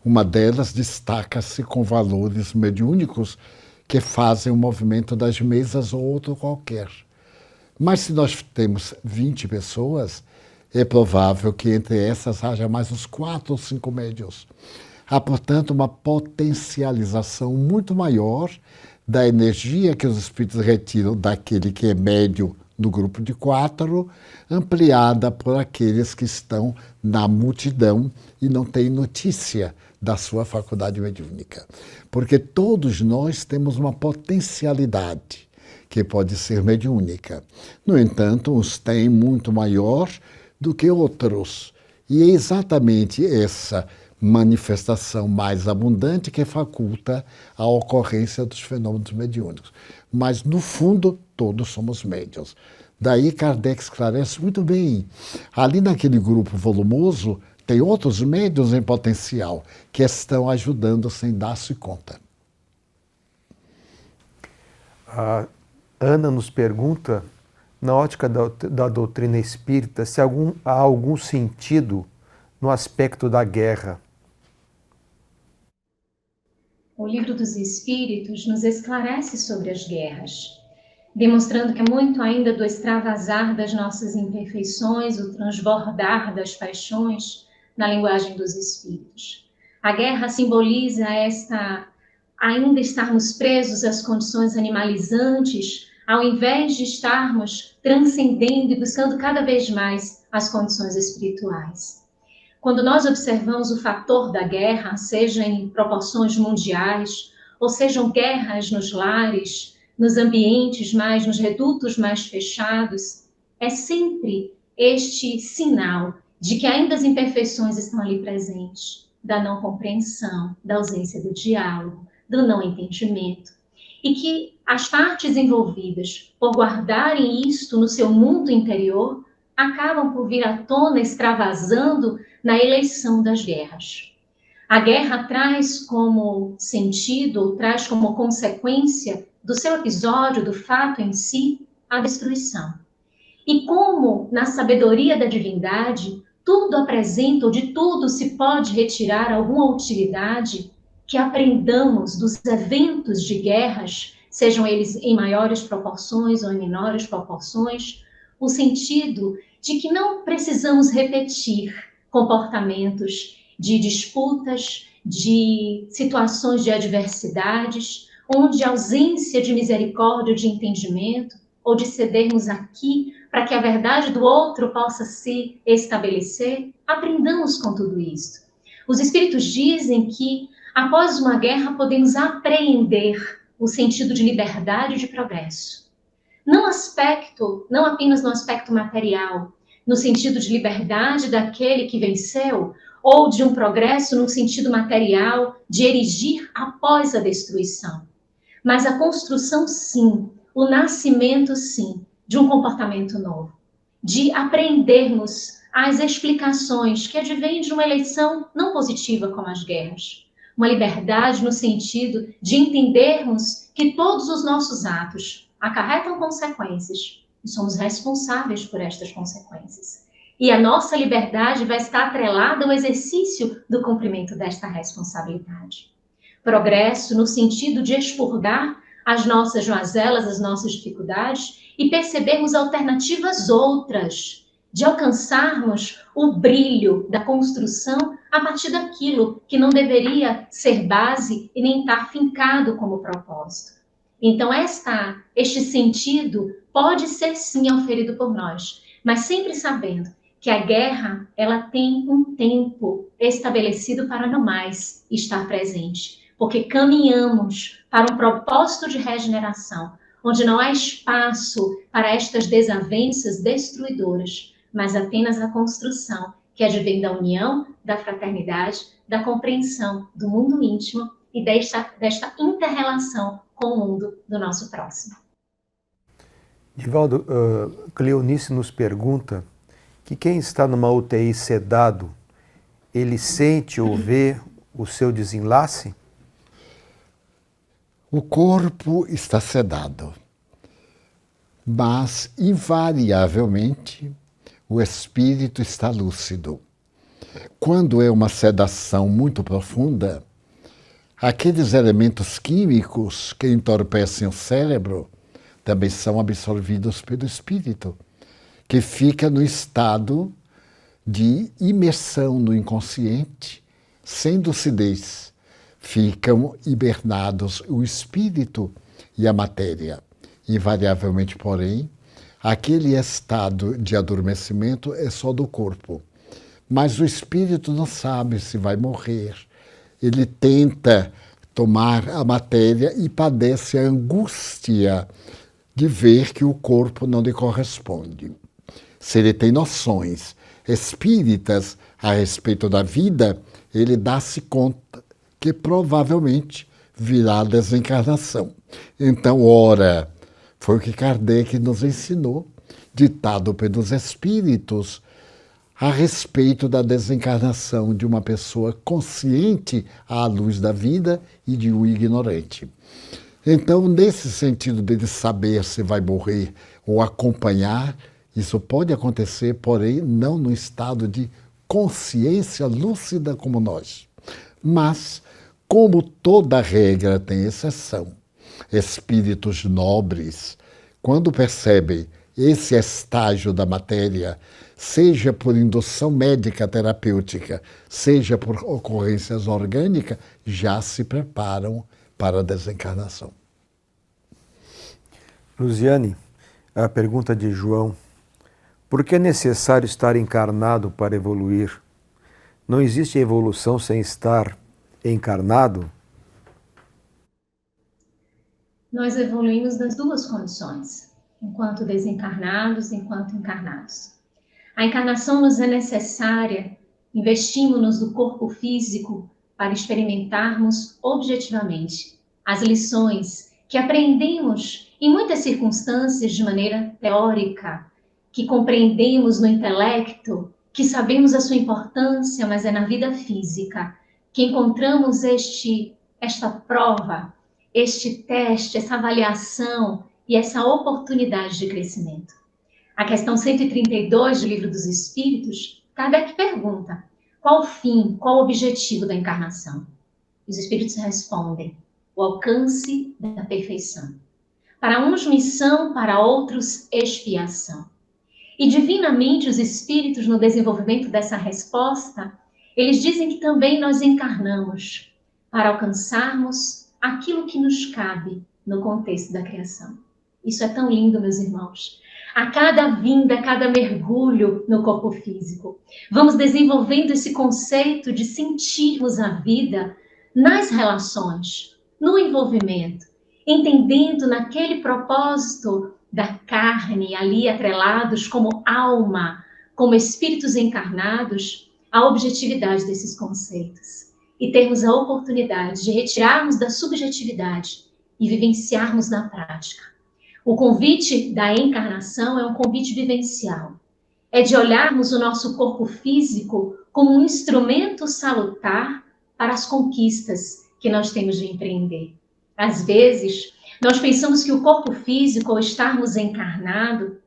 Uma delas destaca-se com valores mediúnicos que fazem o movimento das mesas ou outro qualquer. Mas se nós temos 20 pessoas, é provável que entre essas haja mais uns 4 ou 5 médiuns. Há, portanto, uma potencialização muito maior da energia que os espíritos retiram daquele que é médio no grupo de 4, ampliada por aqueles que estão na multidão e não têm notícia da sua faculdade mediúnica. Porque todos nós temos uma potencialidade que pode ser mediúnica. No entanto, uns têm muito maior do que outros. E é exatamente essa manifestação mais abundante que faculta a ocorrência dos fenômenos mediúnicos. Mas, no fundo, todos somos médiuns. Daí Kardec esclarece muito bem. Ali naquele grupo volumoso, tem outros médiuns em potencial que estão ajudando sem dar-se conta. A Ana nos pergunta, na ótica da doutrina espírita, se há algum sentido no aspecto da guerra. O Livro dos Espíritos nos esclarece sobre as guerras, demonstrando que é muito ainda do extravasar das nossas imperfeições, o transbordar das paixões, na linguagem dos espíritos. A guerra simboliza ainda estarmos presos às condições animalizantes, ao invés de estarmos transcendendo e buscando cada vez mais as condições espirituais. Quando nós observamos o fator da guerra, seja em proporções mundiais, ou sejam guerras nos lares, nos ambientes nos redutos mais fechados, é sempre este sinal de que ainda as imperfeições estão ali presentes, da não compreensão, da ausência do diálogo, do não entendimento, e que as partes envolvidas, por guardarem isto no seu mundo interior, acabam por vir à tona extravasando na eleição das guerras. A guerra traz como sentido, ou traz como consequência do seu episódio, do fato em si, a destruição. E como, na sabedoria da divindade, tudo apresenta, ou de tudo se pode retirar alguma utilidade, que aprendamos dos eventos de guerras sejam eles em maiores proporções ou em menores proporções, o sentido de que não precisamos repetir comportamentos de disputas, de situações de adversidades, onde a ausência de misericórdia, de entendimento, ou de cedermos aqui para que a verdade do outro possa se estabelecer, aprendamos com tudo isso. Os espíritos dizem que, após uma guerra, podemos apreender o sentido de liberdade e de progresso. Não apenas no aspecto material, no sentido de liberdade daquele que venceu, ou de um progresso no sentido material de erigir após a destruição. Mas a construção, sim, o nascimento, sim, de um comportamento novo, de aprendermos as explicações que advêm de uma eleição não positiva como as guerras. Uma liberdade no sentido de entendermos que todos os nossos atos acarretam consequências e somos responsáveis por estas consequências. E a nossa liberdade vai estar atrelada ao exercício do cumprimento desta responsabilidade. Progresso no sentido de expurgar as nossas mazelas, as nossas dificuldades e percebermos alternativas outras, de alcançarmos o brilho da construção a partir daquilo que não deveria ser base e nem estar fincado como propósito. Então, este sentido pode ser sim oferido por nós, mas sempre sabendo que a guerra, ela tem um tempo estabelecido para não mais estar presente, porque caminhamos para um propósito de regeneração, onde não há espaço para estas desavenças destruidoras, mas apenas a construção que advém da união, da fraternidade, da compreensão do mundo íntimo e desta inter-relação com o mundo do nosso próximo. Divaldo, Cleonice nos pergunta que quem está numa UTI sedado, ele sente ou vê o seu desenlace? O corpo está sedado, mas invariavelmente o espírito está lúcido. Quando é uma sedação muito profunda, aqueles elementos químicos que entorpecem o cérebro também são absorvidos pelo espírito, que fica no estado de imersão no inconsciente, sem lucidez. Ficam hibernados o espírito e a matéria. Invariavelmente, porém, aquele estado de adormecimento é só do corpo. Mas o espírito não sabe se vai morrer. Ele tenta tomar a matéria e padece a angústia de ver que o corpo não lhe corresponde. Se ele tem noções espíritas a respeito da vida, ele dá-se conta que provavelmente virá a desencarnação. Então, ora, foi o que Kardec nos ensinou, ditado pelos espíritos, a respeito da desencarnação de uma pessoa consciente à luz da vida e de um ignorante. Então, nesse sentido de saber se vai morrer ou acompanhar, isso pode acontecer, porém, não no estado de consciência lúcida como nós. Mas, como toda regra tem exceção, espíritos nobres, quando percebem esse estágio da matéria, seja por indução médica terapêutica, seja por ocorrências orgânicas, já se preparam para a desencarnação. Luziane, a pergunta de João: por que é necessário estar encarnado para evoluir? Não existe evolução sem estar encarnado? Nós evoluímos nas duas condições, enquanto desencarnados, enquanto encarnados. A encarnação nos é necessária, investimos-nos do corpo físico para experimentarmos objetivamente as lições que aprendemos em muitas circunstâncias de maneira teórica, que compreendemos no intelecto, que sabemos a sua importância, mas é na vida física que encontramos esta prova, este teste, essa avaliação e essa oportunidade de crescimento. A questão 132 do Livro dos Espíritos, Kardec pergunta: qual o fim, qual o objetivo da encarnação? Os Espíritos respondem: o alcance da perfeição. Para uns, missão, para outros, expiação. E divinamente os espíritos, no desenvolvimento dessa resposta, eles dizem que também nós encarnamos para alcançarmos aquilo que nos cabe no contexto da criação. Isso é tão lindo, meus irmãos. A cada vinda, a cada mergulho no corpo físico, vamos desenvolvendo esse conceito de sentirmos a vida nas relações, no envolvimento, entendendo naquele propósito da carne ali atrelados como alma, como espíritos encarnados, a objetividade desses conceitos e termos a oportunidade de retirarmos da subjetividade e vivenciarmos na prática. O convite da encarnação é um convite vivencial. É de olharmos o nosso corpo físico como um instrumento salutar para as conquistas que nós temos de empreender. Às vezes, nós pensamos que o corpo físico, ao estarmos encarnado,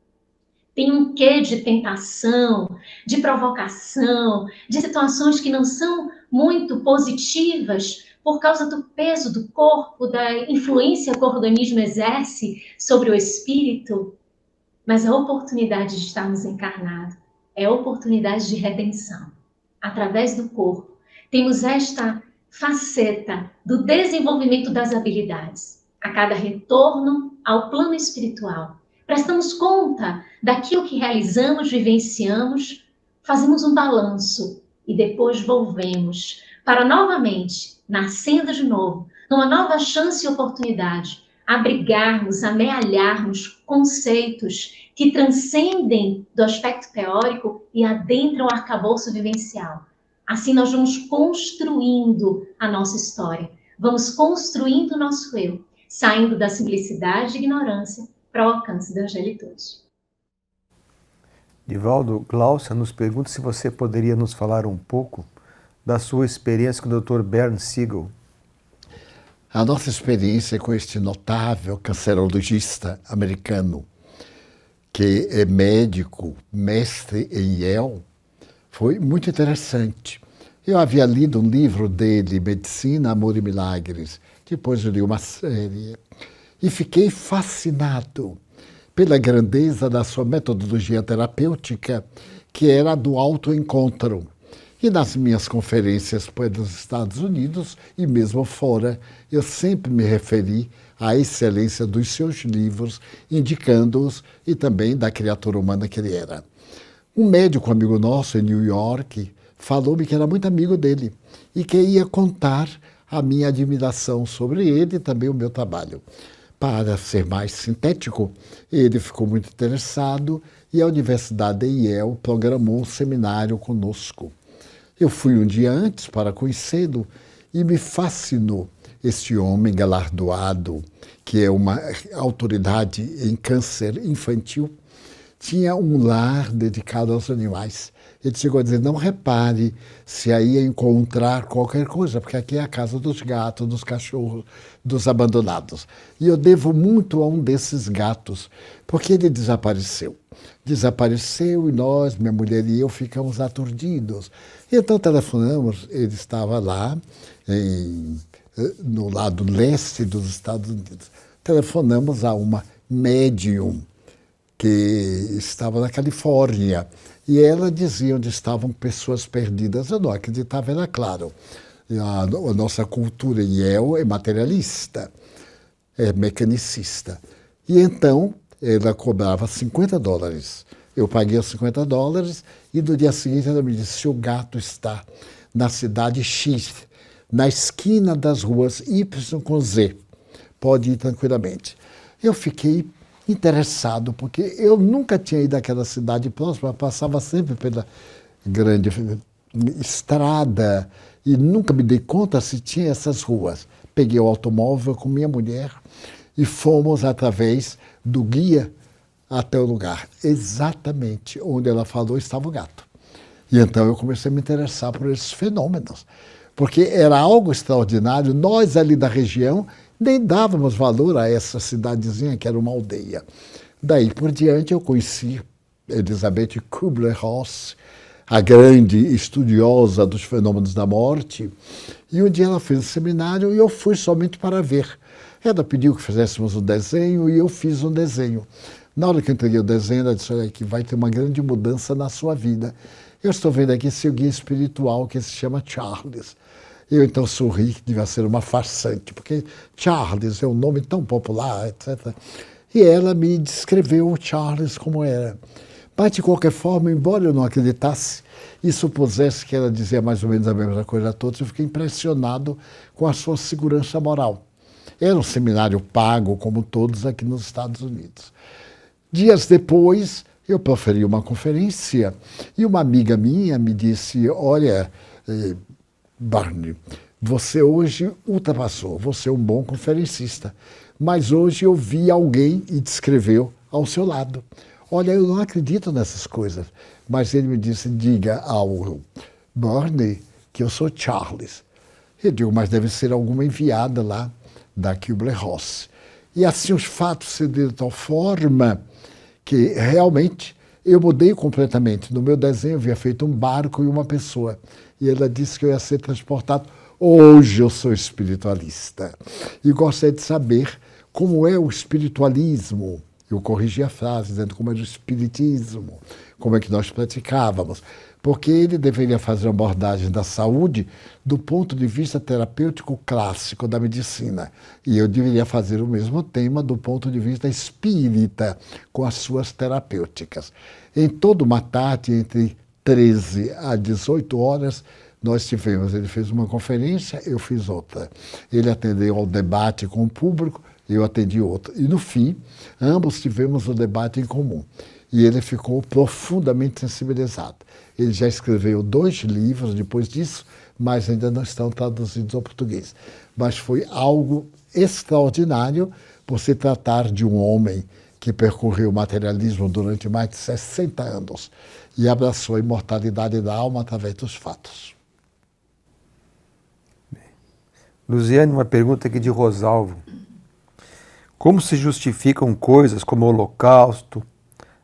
tem um quê de tentação, de provocação, de situações que não são muito positivas por causa do peso do corpo, da influência que o organismo exerce sobre o espírito. Mas a oportunidade de estarmos encarnados é a oportunidade de redenção. Através do corpo, temos esta faceta do desenvolvimento das habilidades. A cada retorno ao plano espiritual, prestamos conta daquilo que realizamos, vivenciamos, fazemos um balanço e depois volvemos para novamente, nascendo de novo, numa nova chance e oportunidade, abrigarmos, amealharmos conceitos que transcendem do aspecto teórico e adentram o arcabouço vivencial. Assim nós vamos construindo a nossa história, vamos construindo o nosso eu, saindo da simplicidade e ignorância para o alcance da angelitude. Divaldo, Glaucia nos pergunta se você poderia nos falar um pouco da sua experiência com o Dr. Bernd Siegel. A nossa experiência com este notável cancerologista americano, que é médico, mestre em Yale, foi muito interessante. Eu havia lido um livro dele, Medicina, Amor e Milagres. Depois eu li uma série e fiquei fascinado pela grandeza da sua metodologia terapêutica, que era a do autoencontro. E nas minhas conferências pelos Estados Unidos e mesmo fora, eu sempre me referi à excelência dos seus livros, indicando-os e também da criatura humana que ele era. Um médico amigo nosso em New York falou-me que era muito amigo dele e que ia contar a minha admiração sobre ele e também o meu trabalho. Para ser mais sintético, ele ficou muito interessado e a Universidade de Yale programou um seminário conosco. Eu fui um dia antes para conhecê-lo e me fascinou este homem galardoado, que é uma autoridade em câncer infantil. Tinha um lar dedicado aos animais. Ele chegou a dizer, não repare se aí ia encontrar qualquer coisa, porque aqui é a casa dos gatos, dos cachorros, dos abandonados. E eu devo muito a um desses gatos, porque ele desapareceu. Desapareceu e nós, minha mulher e eu, ficamos aturdidos. Então telefonamos, ele estava lá, no lado leste dos Estados Unidos. Telefonamos a uma médium que estava na Califórnia, e ela dizia onde estavam pessoas perdidas. Eu não acreditava, era claro. A nossa cultura em Yale é materialista, é mecanicista. E então ela cobrava $50. Eu paguei os $50 e no dia seguinte ela me disse, o gato está na cidade X, na esquina das ruas Y com Z. Pode ir tranquilamente. Eu fiquei interessado, porque eu nunca tinha ido àquela cidade próxima, passava sempre pela grande estrada e nunca me dei conta se tinha essas ruas. Peguei o automóvel com minha mulher e fomos através do guia até o lugar. Exatamente onde ela falou estava o gato. E então eu comecei a me interessar por esses fenômenos, porque era algo extraordinário. Nós ali da região nem dávamos valor a essa cidadezinha que era uma aldeia. Daí por diante eu conheci Elizabeth Kubler-Ross, a grande estudiosa dos fenômenos da morte. E um dia ela fez um seminário e eu fui somente para ver. Ela pediu que fizéssemos um desenho e eu fiz um desenho. Na hora que eu entreguei o desenho, ela disse: olha, que vai ter uma grande mudança na sua vida. Eu estou vendo aqui seu guia espiritual, que se chama Charles. Eu então sorri, que devia ser uma farsante, porque Charles é um nome tão popular, etc. E ela me descreveu o Charles como era. Mas, de qualquer forma, embora eu não acreditasse e supusesse que ela dizia mais ou menos a mesma coisa a todos, eu fiquei impressionado com a sua segurança moral. Era um seminário pago, como todos aqui nos Estados Unidos. Dias depois, eu proferi uma conferência e uma amiga minha me disse: olha, Barney, você hoje ultrapassou, você é um bom conferencista, mas hoje eu vi alguém e descreveu ao seu lado. Olha, eu não acredito nessas coisas, mas ele me disse: diga ao Barney que eu sou Charles. Eu digo: mas deve ser alguma enviada lá da Kübler-Ross. E assim os fatos se deram de tal forma que realmente eu mudei completamente. No meu desenho eu havia feito um barco e uma pessoa. E ela disse que eu ia ser transportado. Hoje eu sou espiritualista. E gostaria de saber como é o espiritualismo. Eu corrigi a frase, dizendo como era o espiritismo, como é que nós praticávamos. Porque ele deveria fazer uma abordagem da saúde do ponto de vista terapêutico clássico da medicina. E eu deveria fazer o mesmo tema do ponto de vista espírita, com as suas terapêuticas. Em toda uma tarde, entre 13 a 18 horas, nós tivemos. Ele fez uma conferência, eu fiz outra. Ele atendeu ao debate com o público, eu atendi outra. E, no fim, ambos tivemos um debate em comum. E ele ficou profundamente sensibilizado. Ele já escreveu 2 livros depois disso, mas ainda não estão traduzidos ao português. Mas foi algo extraordinário por se tratar de um homem que percorreu o materialismo durante mais de 60 anos e abraçou a imortalidade da alma através dos fatos. Luziane, uma pergunta aqui de Rosalvo. Como se justificam coisas como o Holocausto,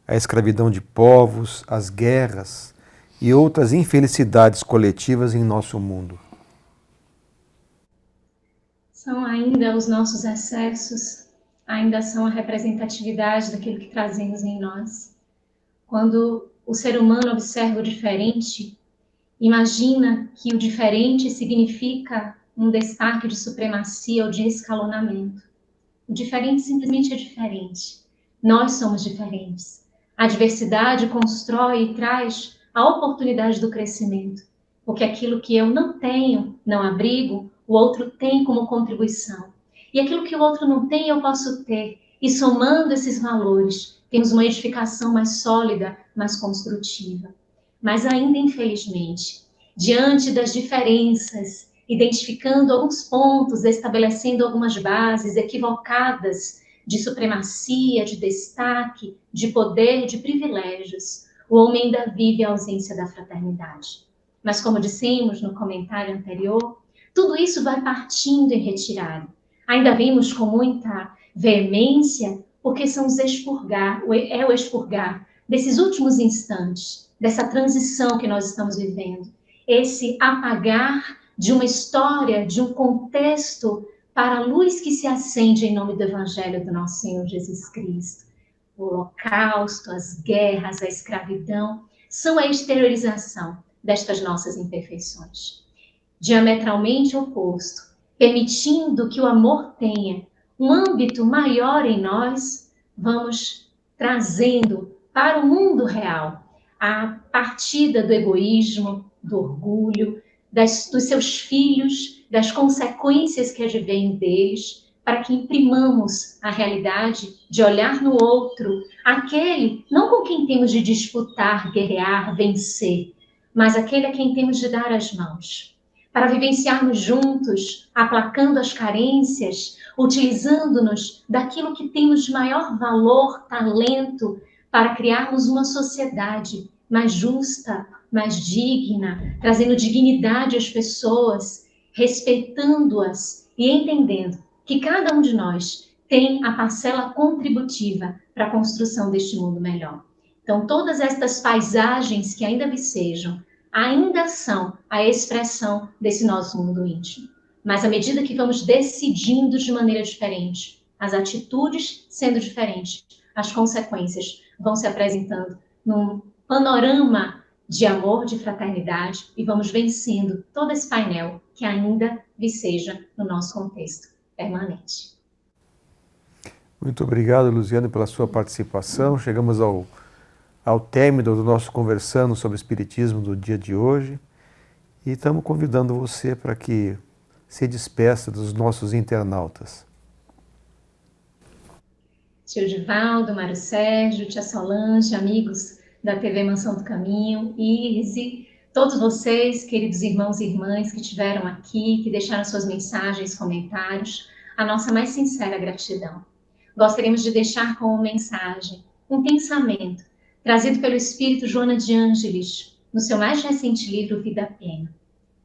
a escravidão de povos, as guerras e outras infelicidades coletivas em nosso mundo? São ainda os nossos excessos, ainda são a representatividade daquilo que trazemos em nós. Quando o ser humano observa o diferente, imagina que o diferente significa um destaque de supremacia ou de escalonamento. O diferente simplesmente é diferente. Nós somos diferentes. A diversidade constrói e traz a oportunidade do crescimento, porque aquilo que eu não tenho, não abrigo, o outro tem como contribuição. E aquilo que o outro não tem, eu posso ter. E somando esses valores, temos uma edificação mais sólida, mais construtiva. Mas ainda, infelizmente, diante das diferenças, identificando alguns pontos, estabelecendo algumas bases equivocadas de supremacia, de destaque, de poder, de privilégios, o homem ainda vive a ausência da fraternidade. Mas, como dissemos no comentário anterior, tudo isso vai partindo em retirada. Ainda vimos com muita veemência, porque são os expurgar, é o expurgar desses últimos instantes, dessa transição que nós estamos vivendo, esse apagar de uma história, de um contexto para a luz que se acende em nome do Evangelho do nosso Senhor Jesus Cristo. O Holocausto, as guerras, a escravidão, são a exteriorização destas nossas imperfeições. Diametralmente oposto, permitindo que o amor tenha um âmbito maior em nós, vamos trazendo para o mundo real a partida do egoísmo, do orgulho, dos seus filhos, das consequências que advêm deles, para que imprimamos a realidade de olhar no outro, aquele não com quem temos de disputar, guerrear, vencer, mas aquele a quem temos de dar as mãos, para vivenciarmos juntos, aplacando as carências, utilizando-nos daquilo que temos de maior valor, talento, para criarmos uma sociedade mais justa, mais digna, trazendo dignidade às pessoas, respeitando-as e entendendo que cada um de nós tem a parcela contributiva para a construção deste mundo melhor. Então, Então, todas estas paisagens que ainda vicejam, ainda são a expressão desse nosso mundo íntimo. Mas à medida que vamos decidindo de maneira diferente, as atitudes sendo diferentes, as consequências vão se apresentando num panorama de amor, de fraternidade, e vamos vencendo todo esse painel que ainda viceja no nosso contexto permanente. Muito obrigado, Luziane, pela sua participação. Chegamos ao término do nosso Conversando sobre Espiritismo do dia de hoje e estamos convidando você para que se despeça dos nossos internautas. Tio Divaldo, Mário Sérgio, tia Solange, amigos da TV Mansão do Caminho, Irze, todos vocês, queridos irmãos e irmãs que estiveram aqui, que deixaram suas mensagens, comentários, a nossa mais sincera gratidão. Gostaríamos de deixar como mensagem um pensamento trazido pelo Espírito Joana de Ângeles, no seu mais recente livro, Vida Plena.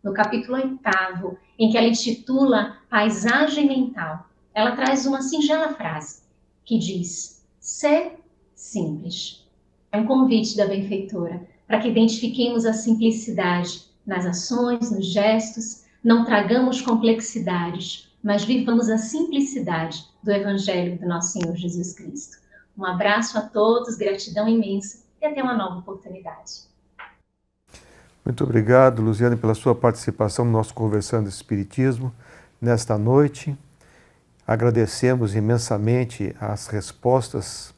No capítulo 8º, em que ela intitula Paisagem Mental, ela traz uma singela frase, que diz, ser simples. É um convite da benfeitora para que identifiquemos a simplicidade nas ações, nos gestos, não tragamos complexidades, mas vivamos a simplicidade do Evangelho do nosso Senhor Jesus Cristo. Um abraço a todos, gratidão imensa e até uma nova oportunidade. Muito obrigado, Luziane, pela sua participação no nosso Conversando Espiritismo nesta noite. Agradecemos imensamente as respostas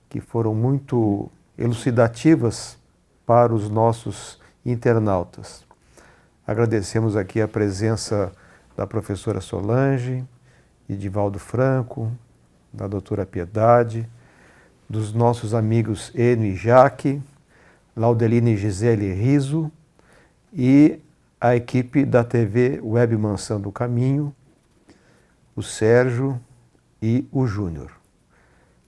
que foram muito elucidativas para os nossos internautas. Agradecemos aqui a presença da professora Solange, de Divaldo Franco, da doutora Piedade, dos nossos amigos Enio e Jaque, Laudelina e Gisele Riso e a equipe da TV Web Mansão do Caminho, o Sérgio e o Júnior.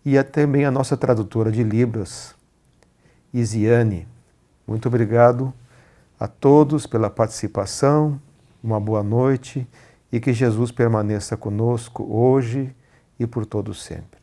E também a nossa tradutora de Libras, Isiane. Muito obrigado a todos pela participação, uma boa noite e que Jesus permaneça conosco hoje e por todo sempre.